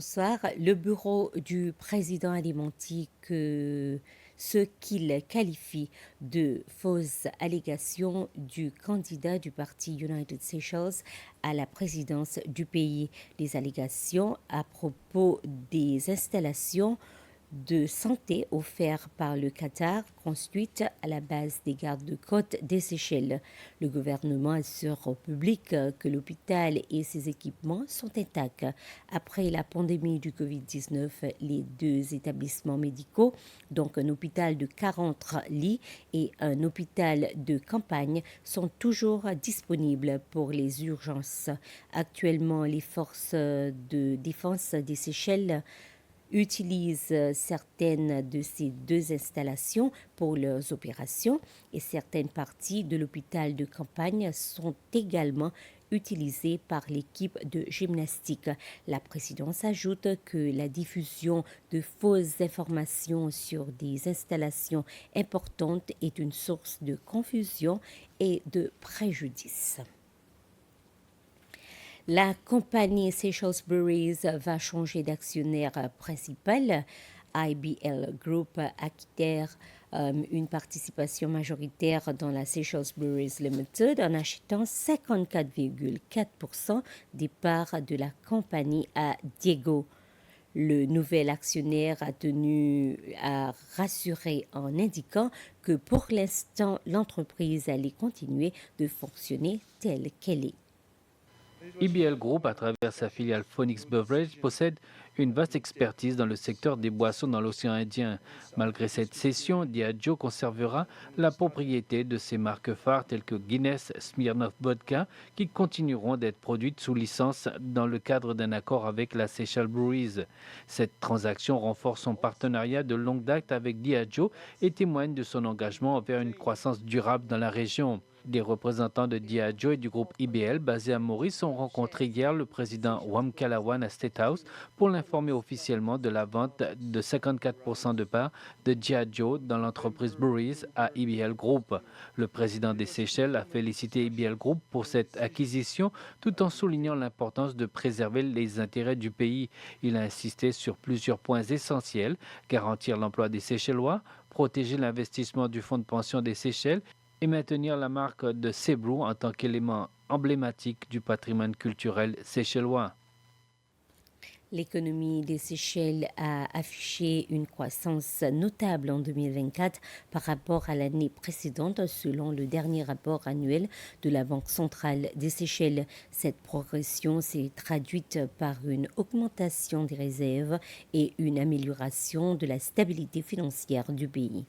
Bonsoir. Le bureau du président a démenti que ce qu'il qualifie de fausses allégations du candidat du parti United Seychelles à la présidence du pays. Les allégations à propos des installations de santé offertes par le Qatar construites à la base des gardes-côtes des Seychelles. Le gouvernement assure au public que l'hôpital et ses équipements sont intacts. Après la pandémie du Covid-19, les deux établissements médicaux, donc un hôpital de 40 lits et un hôpital de campagne, sont toujours disponibles pour les urgences. Actuellement, les forces de défense des Seychelles utilisent certaines de ces deux installations pour leurs opérations et certaines parties de l'hôpital de campagne sont également utilisées par l'équipe de gymnastique. La présidence ajoute que la diffusion de fausses informations sur des installations importantes est une source de confusion et de préjudice. La compagnie Seychelles Breweries va changer d'actionnaire principal. IBL Group acquiert une participation majoritaire dans la Seychelles Breweries Limited en achetant 54,4% des parts de la compagnie à Diego. Le nouvel actionnaire a tenu à rassurer en indiquant que pour l'instant, l'entreprise allait continuer de fonctionner telle qu'elle est. IBL Group, à travers sa filiale Phoenix Beverage, possède une vaste expertise dans le secteur des boissons dans l'océan Indien. Malgré cette cession, Diageo conservera la propriété de ses marques phares telles que Guinness, Smirnoff Vodka, qui continueront d'être produites sous licence dans le cadre d'un accord avec la Seychelles Breweries. Cette transaction renforce son partenariat de longue date avec Diageo et témoigne de son engagement envers une croissance durable dans la région. Des représentants de Diageo et du groupe IBL basés à Maurice ont rencontré hier le président Wam Kalawan à State House pour l'informer officiellement de la vente de 54% de parts de Diageo dans l'entreprise Breweries à IBL Group. Le président des Seychelles a félicité IBL Group pour cette acquisition tout en soulignant l'importance de préserver les intérêts du pays. Il a insisté sur plusieurs points essentiels: garantir l'emploi des Seychellois, protéger l'investissement du fonds de pension des Seychelles et maintenir la marque de Sebrew en tant qu'élément emblématique du patrimoine culturel séchellois. L'économie des Seychelles a affiché une croissance notable en 2024 par rapport à l'année précédente, selon le dernier rapport annuel de la Banque centrale des Seychelles. Cette progression s'est traduite par une augmentation des réserves et une amélioration de la stabilité financière du pays.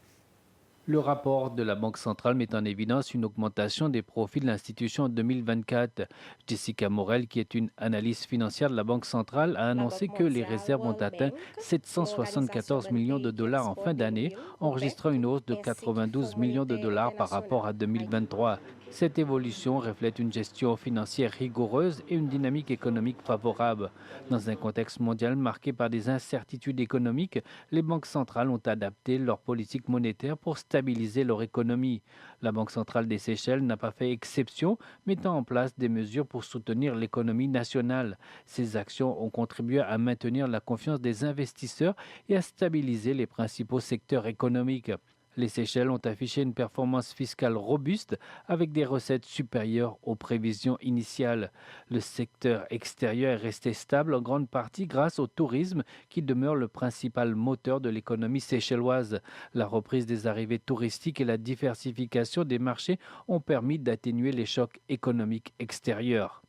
Le rapport de la Banque centrale met en évidence une augmentation des profits de l'institution en 2024. Jessica Morel, qui est une analyste financière de la Banque centrale, a annoncé que les réserves ont atteint 774 millions de dollars en fin d'année, enregistrant une hausse de 92 millions de dollars par rapport à 2023. Cette évolution reflète une gestion financière rigoureuse et une dynamique économique favorable. Dans un contexte mondial marqué par des incertitudes économiques, les banques centrales ont adapté leur politique monétaire pour stabiliser leur économie. La Banque centrale des Seychelles n'a pas fait exception, mettant en place des mesures pour soutenir l'économie nationale. Ces actions ont contribué à maintenir la confiance des investisseurs et à stabiliser les principaux secteurs économiques. Les Seychelles ont affiché une performance fiscale robuste avec des recettes supérieures aux prévisions initiales. Le secteur extérieur est resté stable en grande partie grâce au tourisme qui demeure le principal moteur de l'économie séchelloise. La reprise des arrivées touristiques et la diversification des marchés ont permis d'atténuer les chocs économiques extérieurs.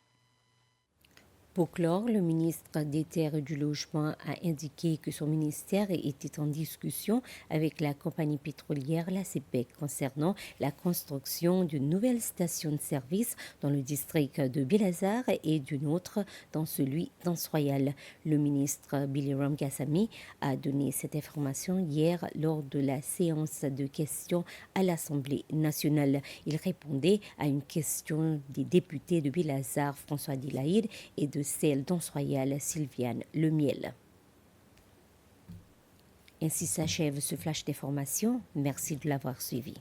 Pour clore, le ministre des Terres et du Logement a indiqué que son ministère était en discussion avec la compagnie pétrolière, la CPEC, concernant la construction d'une nouvelle station de service dans le district de Biel-Hazar et d'une autre dans celui d'Anse Royal. Le ministre Biliram Gassami a donné cette information hier lors de la séance de questions à l'Assemblée nationale. Il répondait à une question des députés de Biel-Hazar, François Dilaïd, et de celle d'Anse Royal, Sylviane Lemiel. Ainsi s'achève ce flash d'information. Merci de l'avoir suivi.